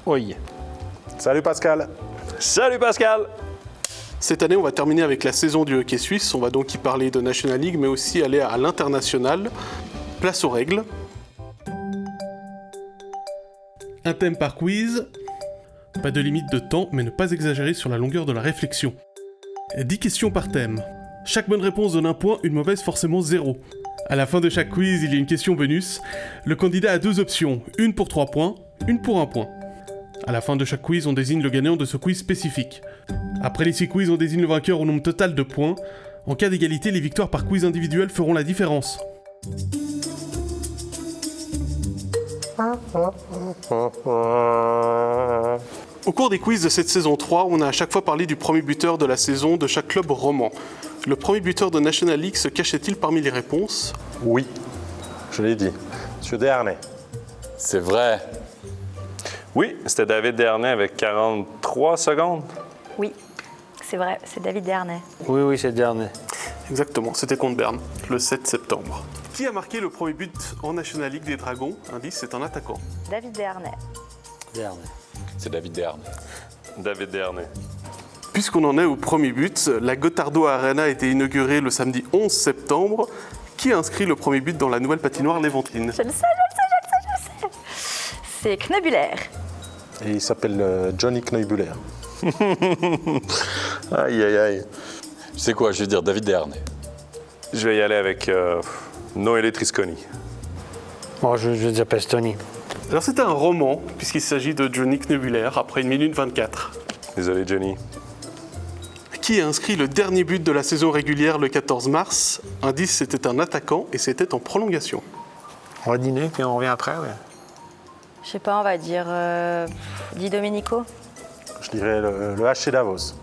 Oui. Salut Pascal. Salut Pascal! Cette année, on va terminer avec la saison du hockey suisse. On va donc y parler de National League, mais aussi aller à l'international. Place aux règles. Un thème par quiz. Pas de limite de temps, mais ne pas exagérer sur la longueur de la réflexion. 10 questions par thème. Chaque bonne réponse donne un point, une mauvaise forcément 0. À la fin de chaque quiz, il y a une question bonus. Le candidat a 2 options, une pour 3 points, une pour 1 point. À la fin de chaque quiz, on désigne le gagnant de ce quiz spécifique. Après les 6 quiz, on désigne le vainqueur au nombre total de points. En cas d'égalité, les victoires par quiz individuel feront la différence. Au cours des quiz de cette saison 3, on a à chaque fois parlé du premier buteur de la saison de chaque club roman. Le premier buteur de National League se cachait-il parmi les réponses ? Oui, je l'ai dit. Monsieur Desharnais. C'est vrai. Oui, c'était David Desharnais avec 43 secondes. Oui, c'est vrai, c'est David Desharnais. Oui, c'est le dernier. Exactement, c'était contre Berne, le 7 septembre. Qui a marqué le premier but en National League des Dragons ? Indice, c'est un attaquant. David Desharnais. Dernier. C'est David Desharnais. David Desharnais. Puisqu'on en est au premier but, la Gotardo Arena a été inaugurée le samedi 11 septembre. Qui a inscrit le premier but dans la nouvelle patinoire Léventine ? Je le sais. C'est Knobuler. Et il s'appelle Johnny Kneubuller. Aïe, aïe, aïe. Tu sais quoi, je vais dire David Desharnais. Je vais y aller avec Noélie Trisconi. Moi, je vais dire Pestoni. Alors c'était un roman, puisqu'il s'agit de Johnny Knobuler, après 1 minute 24. Désolé, Johnny. Qui a inscrit le dernier but de la saison régulière le 14 mars ? Indice, c'était un attaquant et c'était en prolongation. On va dîner, puis on revient après. Ouais. Je sais pas, on va dire Di Domenico. Je dirais le HC Davos.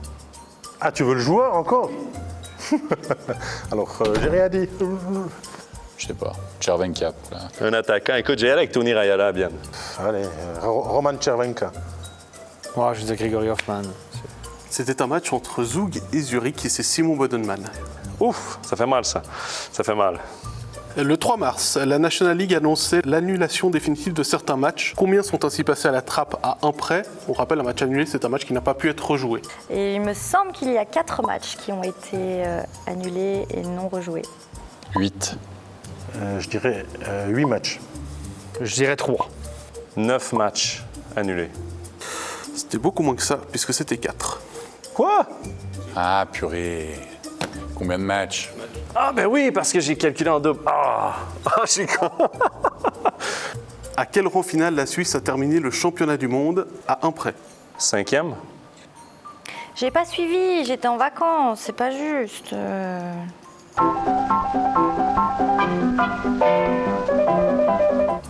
Ah, tu veux le joueur encore? Alors, j'ai rien dit. Je sais pas. Chervenka. Un attaquant. Écoute, j'ai allé avec Tony Raiola, bien. Allez, Roman Chervenka. Moi, je vais dire Grégory Hoffman. C'était un match entre Zug et Zurich et c'est Simon Bodenman. Ouf, ça fait mal, ça. Ça fait mal. Le 3 mars, la National League annonçait l'annulation définitive de certains matchs. Combien sont ainsi passés à la trappe à un près ? On rappelle, un match annulé, c'est un match qui n'a pas pu être rejoué. Et il me semble qu'il y a 4 matchs qui ont été annulés et non rejoués. 8. Je dirais 8 matchs. Je dirais 3. 9 matchs annulés. C'était beaucoup moins que ça, puisque c'était 4. Quoi? Ah, purée. Combien de matchs? Ah, ben oui, parce que j'ai calculé en double. Ah, je suis con. À quel rang final la Suisse a terminé le championnat du monde à un près ? 5e? J'ai pas suivi, j'étais en vacances, c'est pas juste.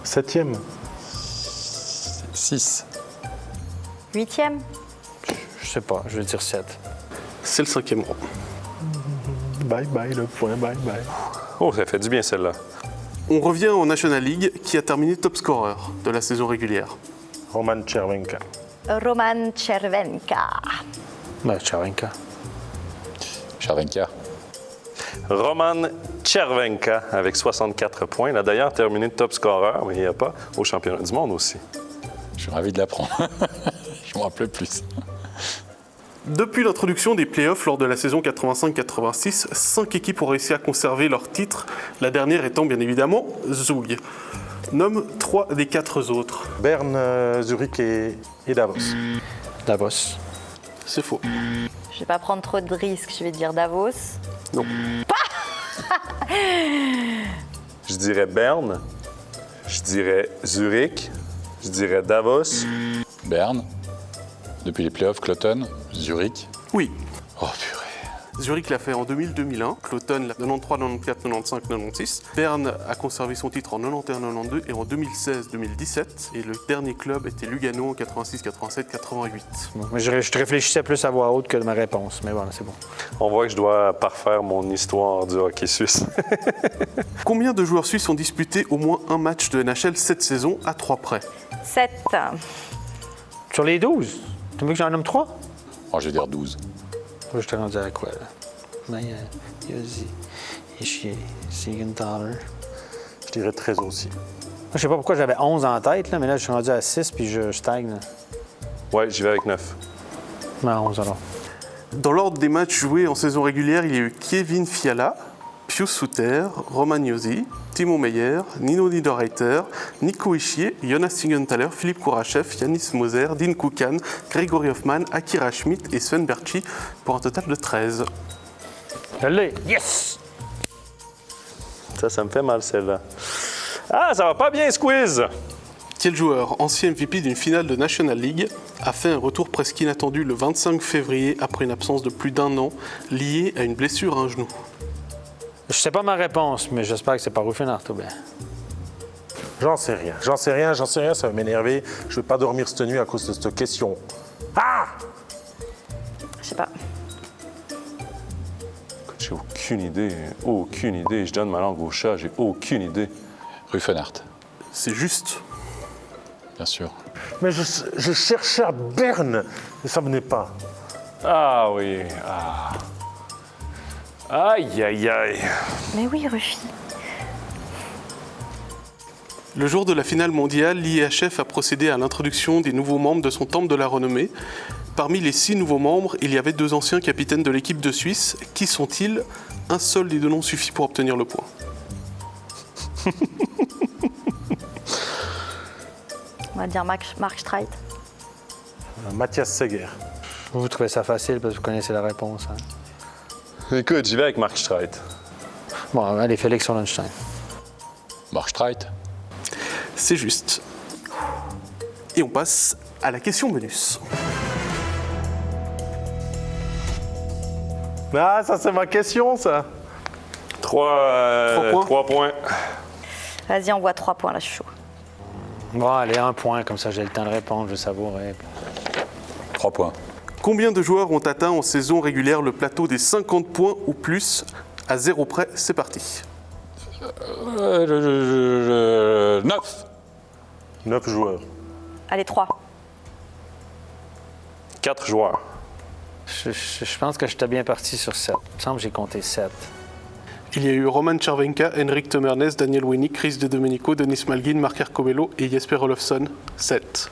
7e. 6. 8e. Je sais pas, je vais dire 7. C'est le 5e rang. Bye bye, le point, bye bye. Oh, ça fait du bien, celle-là. On revient en National League, qui a terminé top scorer de la saison régulière. Roman Chervenka. Roman Chervenka. Ben, Chervenka. Chervenka. Roman Chervenka avec 64 points. Il a d'ailleurs terminé top scorer, mais il n'y a pas au championnat du monde aussi. Je suis ravi de l'apprendre. Je m'en rappelais plus. Depuis l'introduction des playoffs lors de la saison 85-86, 5 équipes ont réussi à conserver leur titre, la dernière étant bien évidemment Zug. Nomme 3 des 4 autres. Berne, Zurich et Davos. Davos. C'est faux. Je vais pas prendre trop de risques, je vais dire Davos. Non. Je dirais Berne. Je dirais Zurich. Je dirais Davos. Berne. Depuis les playoffs, Cloton. Zurich. Oui. Oh purée. Zurich l'a fait en 2000-2001, Cloton 93, 94, 95, 96. Berne a conservé son titre en 91, 92 et en 2016-2017. Et le dernier club était Lugano en 86, 87, 88. Bon, mais je réfléchissais plus à voix haute que de ma réponse, mais voilà, c'est bon. On voit que je dois parfaire mon histoire du hockey suisse. Combien de joueurs suisses ont disputé au moins un match de NHL cette saison à 3 près ? 7. Sur les 12, tu veux que j'en nomme 3? Oh, je vais dire 12. Moi, je t'ai rendu à quoi, là? Maya, Yosi, Ishii, Siegenthaler. Je dirais 13 aussi. Je sais pas pourquoi j'avais 11 en tête, là, mais là, je suis rendu à 6 puis je stagne. Là. Ouais, j'y vais avec 9. 11 alors. Dans l'ordre des matchs joués en saison régulière, il y a eu Kevin Fiala, Pius Suter, Roman Josi, Timo Meyer, Nino Niederreiter, Nico Hischier, Jonas Siegenthaler, Philippe Kourachev, Yanis Moser, Dean Koukan, Gregory Hoffman, Akira Schmidt et Sven Berchi pour un total de 13. Allez, yes! Ça me fait mal, celle-là. Ah, ça va pas bien, ce quiz! Quel joueur, ancien MVP d'une finale de National League, a fait un retour presque inattendu le 25 février après une absence de plus d'1 an liée à une blessure à un genou? Je sais pas ma réponse, mais j'espère que c'est pas Ruffin Artaubin. J'en sais rien, ça va m'énerver. Je vais pas dormir cette nuit à cause de cette question. Ah! Je sais pas. J'ai aucune idée. Je donne ma langue au chat, j'ai aucune idée. Ruffenhardt, C'est juste. bien sûr. Mais je cherchais à Berne, mais ça venait pas. Ah oui, ah. Aïe, aïe, aïe. Mais oui, Ruffy. Le jour de la finale mondiale, l'IHF a procédé à l'introduction des nouveaux membres de son temple de la renommée. Parmi les 6 nouveaux membres, il y avait 2 anciens capitaines de l'équipe de Suisse. Qui sont-ils? Un seul des 2 noms suffit pour obtenir le point. On va dire Mark Streit. Mathias Seger. Vous trouvez ça facile parce que vous connaissez la réponse. Hein? Écoute, j'y vais avec Mark Streit. Bon, allez, Félix Hollenstein. Mark Streit, C'est juste. Et on passe à la question bonus. Ah, ça c'est ma question, ça. 3 points. points. Vas-y, on voit 3 points, là, je suis chaud. Bon, allez, 1 point, comme ça j'ai le temps de répondre, je savourerai. 3 points. Combien de joueurs ont atteint en saison régulière le plateau des 50 points ou plus? À 0 près, c'est parti. 9. 9 joueurs. Allez, 3. 4 joueurs. Je pense que j'étais bien parti sur 7. Il me semble que j'ai compté 7. Il y a eu Roman Cervenka, Henrik Temernes, Daniel Winnie, Chris De Domenico, Denis Malgin, Mark Ercobello et Jesper Olofsson. 7.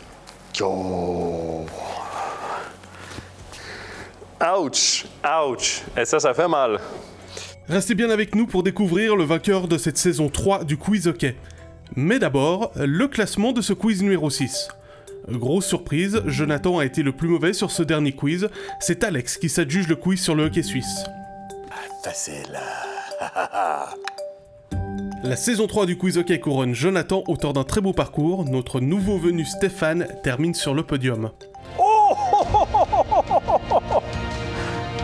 Ouch! Ouch! Et ça fait mal. Restez bien avec nous pour découvrir le vainqueur de cette saison 3 du quiz hockey. Mais d'abord, le classement de ce quiz numéro 6. Grosse surprise, Jonathan a été le plus mauvais sur ce dernier quiz. C'est Alex qui s'adjuge le quiz sur le hockey suisse. Facile. La saison 3 du quiz hockey couronne Jonathan, auteur d'un très beau parcours. Notre nouveau venu Stéphane termine sur le podium.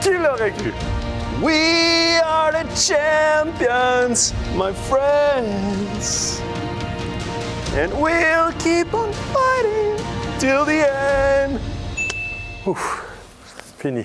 Qui l'aurait cru? We are the champions, my friends. And we'll keep on fighting till the end. Fini.